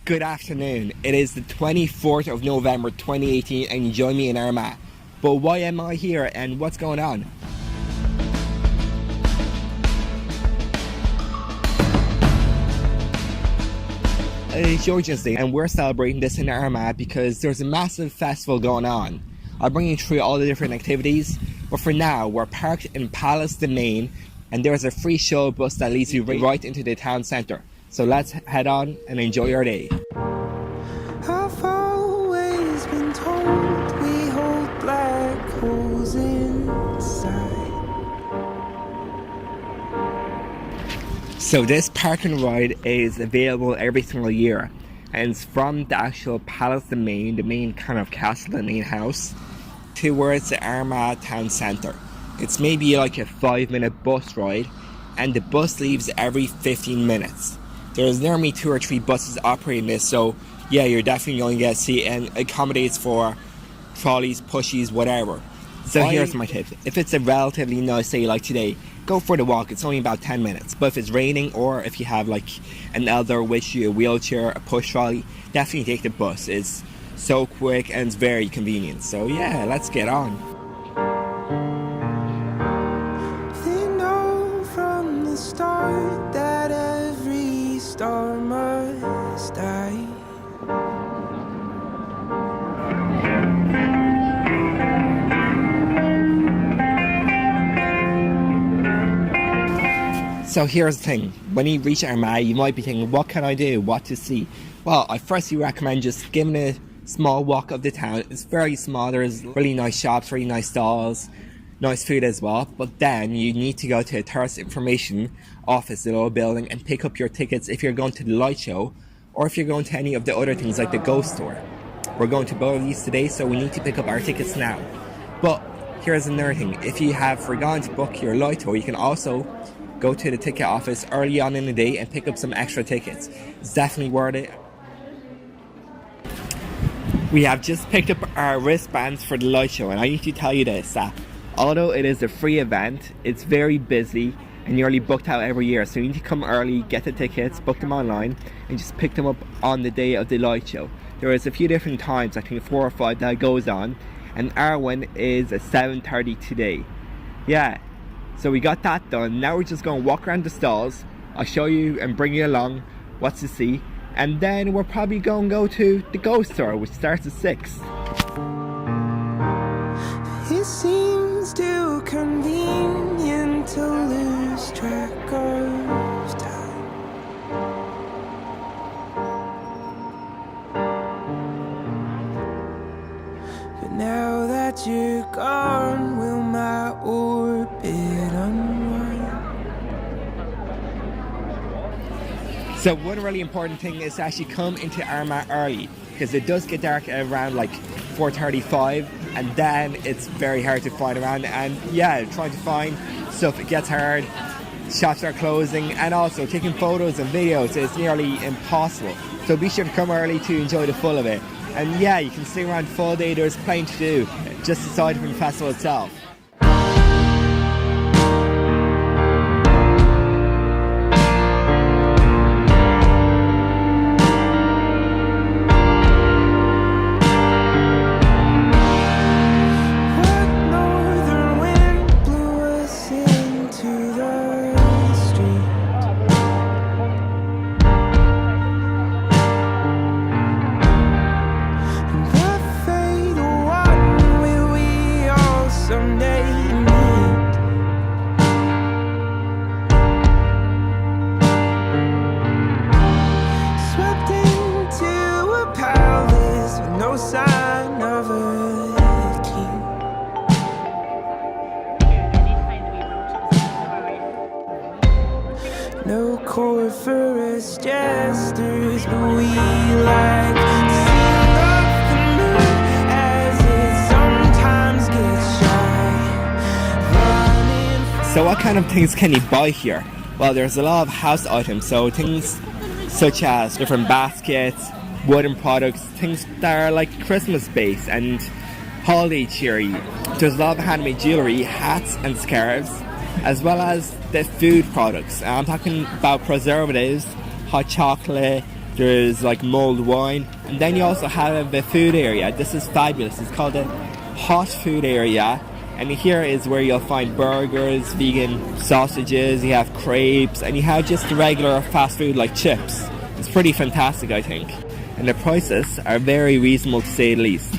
Good afternoon. It is the 24th of November 2018 and you join me in Armagh. But why am I here and what's going on? It's Georgian Day and we're celebrating this in Armagh because there's a massive festival going on. I'll bring you through all the different activities, but for now we're parked in Palace Domain and there's a free shuttle bus that leads you right into the town centre. So let's head on and enjoy our day. I've always been told we hold black holes inside. So this park and ride is available every single year, and it's from the actual Palace Domain, the main kind of castle, the main house, towards the Armagh town centre. It's maybe like a 5-minute bus ride, and the bus leaves every 15 minutes. There's normally 2 or 3 buses operating this, so yeah, you're definitely going to get a seat and accommodates for trolleys, pushies, whatever. So here's my tip. If it's a relatively nice day like today, go for the walk. It's only about 10 minutes. But if it's raining or if you have like an elder with you, a wheelchair, a push trolley, definitely take the bus. It's so quick and it's very convenient. So yeah, let's get on. They know from the start that every star must die. So here's the thing, when you reach Armagh, you might be thinking, what can I do, what to see? Well, I firstly recommend just giving a small walk of the town. It's very small, there's really nice shops, really nice stalls, nice food as well. But then you need to go to a tourist information office, the little building, and pick up your tickets if you're going to the light show, or if you're going to any of the other things like the ghost tour. We're going to both of these today, so we need to pick up our tickets now. But here's another thing, if you have forgotten to book your light tour, you can also go to the ticket office early on in the day and pick up some extra tickets. It's definitely worth it. We have just picked up our wristbands for the light show, and I need to tell you this, that although it is a free event, it's very busy and nearly booked out every year. So you need to come early, get the tickets, book them online, and just pick them up on the day of the light show. There is a few different times, I think 4 or 5 that it goes on, and our one is at 7:30 today. Yeah. So we got that done. Now we're just going to walk around the stalls. I'll show you and bring you along what to see. And then we're probably going to go to the ghost tour, which starts at 6. It seems too convenient to lose track of time. But now that you're gone, will my orbit unwind? So one really important thing is to actually come into Armagh early, because it does get dark around like 4:35, and then it's very hard to find around, and yeah, trying to find stuff, it gets hard. Shops are closing, and also taking photos and videos is nearly impossible. So be sure to come early to enjoy the full of it. And yeah, you can stay around full day, there's plenty to do just aside from the festival itself. No chord for us jesters, but we like to sing off the moon as it sometimes gets shy. So what kind of things can you buy here? Well, there's a lot of house items, so things such as different baskets, wooden products, things that are like Christmas based and holiday cheery. There's a lot of handmade jewellery, hats and scarves, as well as the food products. I'm talking about preservatives, hot chocolate, There's like mulled wine, and then you also have a food area. This is fabulous. It's called the hot food area, and here is where you'll find burgers, vegan sausages, you have crepes, and you have just the regular fast food like chips. It's pretty fantastic, I think, and the prices are very reasonable to say the least.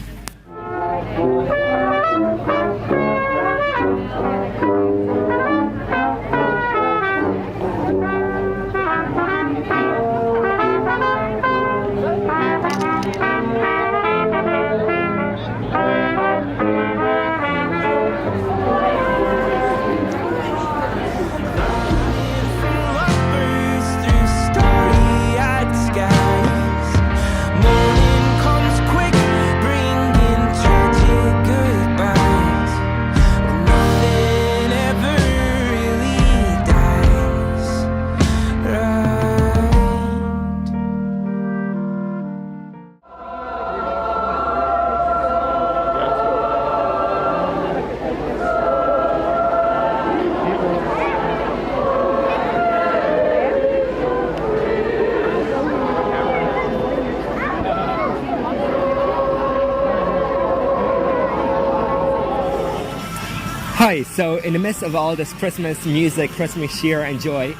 Hi, so in the midst of all this Christmas music, Christmas cheer and joy,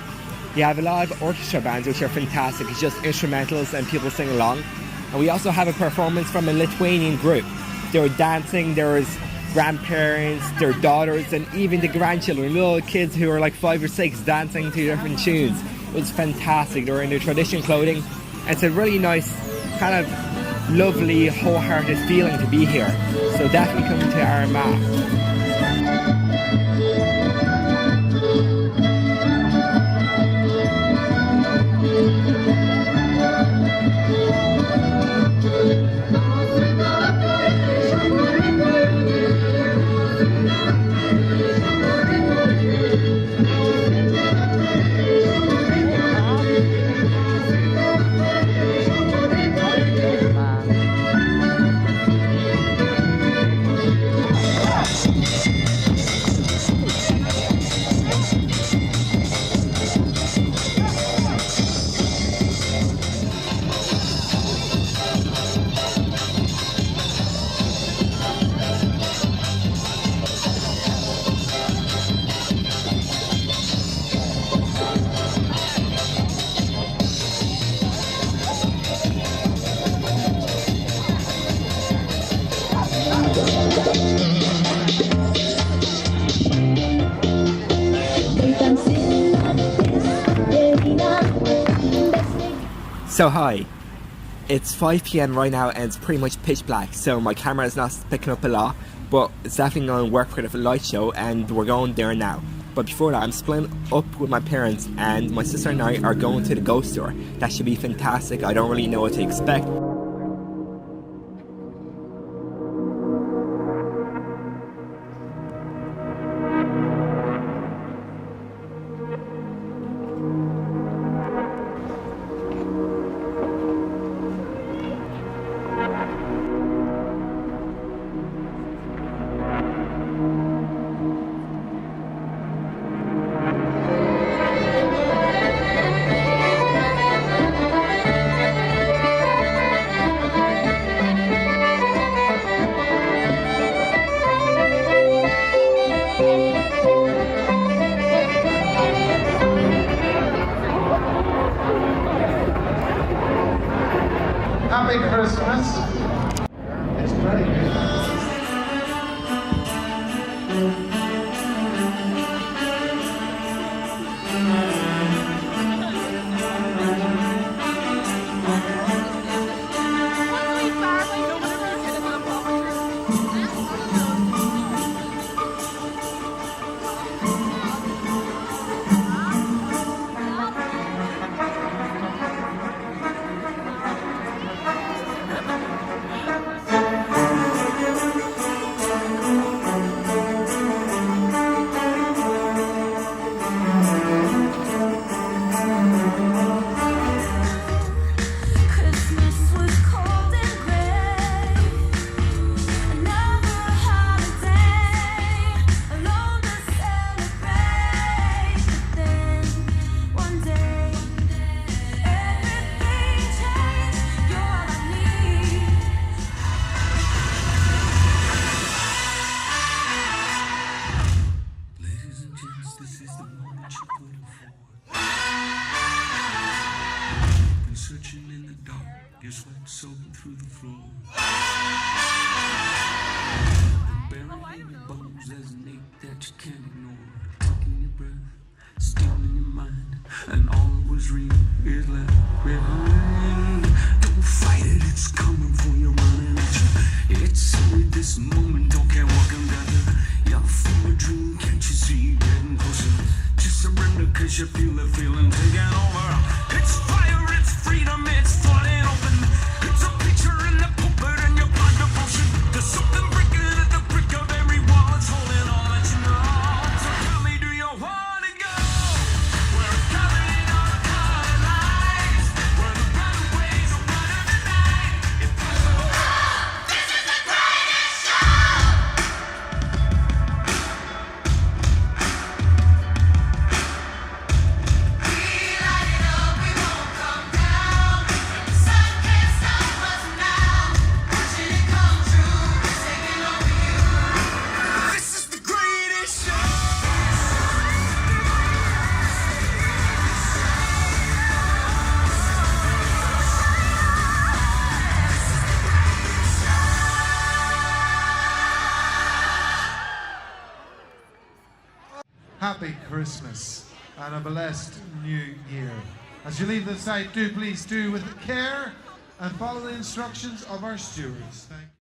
you have a lot of orchestra bands which are fantastic. It's just instrumentals and people sing along. And we also have a performance from a Lithuanian group. They were dancing, there was grandparents, their daughters, and even the grandchildren, little kids who were like 5 or 6 dancing to different tunes. It was fantastic. They were in their traditional clothing. And it's a really nice, kind of lovely, wholehearted feeling to be here. So definitely come to Armagh. So hi, it's 5 PM right now and it's pretty much pitch black, so my camera is not picking up a lot, but it's definitely going to work for the light show and we're going there now. But before that, I'm splitting up with my parents and my sister and I are going to the ghost store. That should be fantastic. I don't really know what to expect. Happy Christmas. It's pretty the dark, your sweat soaking through the floor. Buried in your bones, there's an ache that you can't ignore. Taking your breath, still in your mind, and all that was real is left behind. Don't fight it, it's coming for you, running at you. It's only this moment, don't care what can gather. You feel a dream, can't you see, getting closer. Just surrender, cause you feel the feeling taking over. It's fire, it's freedom, it's flooding open. It's a picture in the pulpit and your blind devotion. There's something breaking at the brick of every wall. It's holding on that you know. So tell me, do you want to go? Where it's coming on a colored lights, where the runaways are running tonight. If this is the greatest show. This is the greatest show. Happy Christmas and a blessed New Year. As you leave the site, please do with care and follow the instructions of our stewards. Thank you.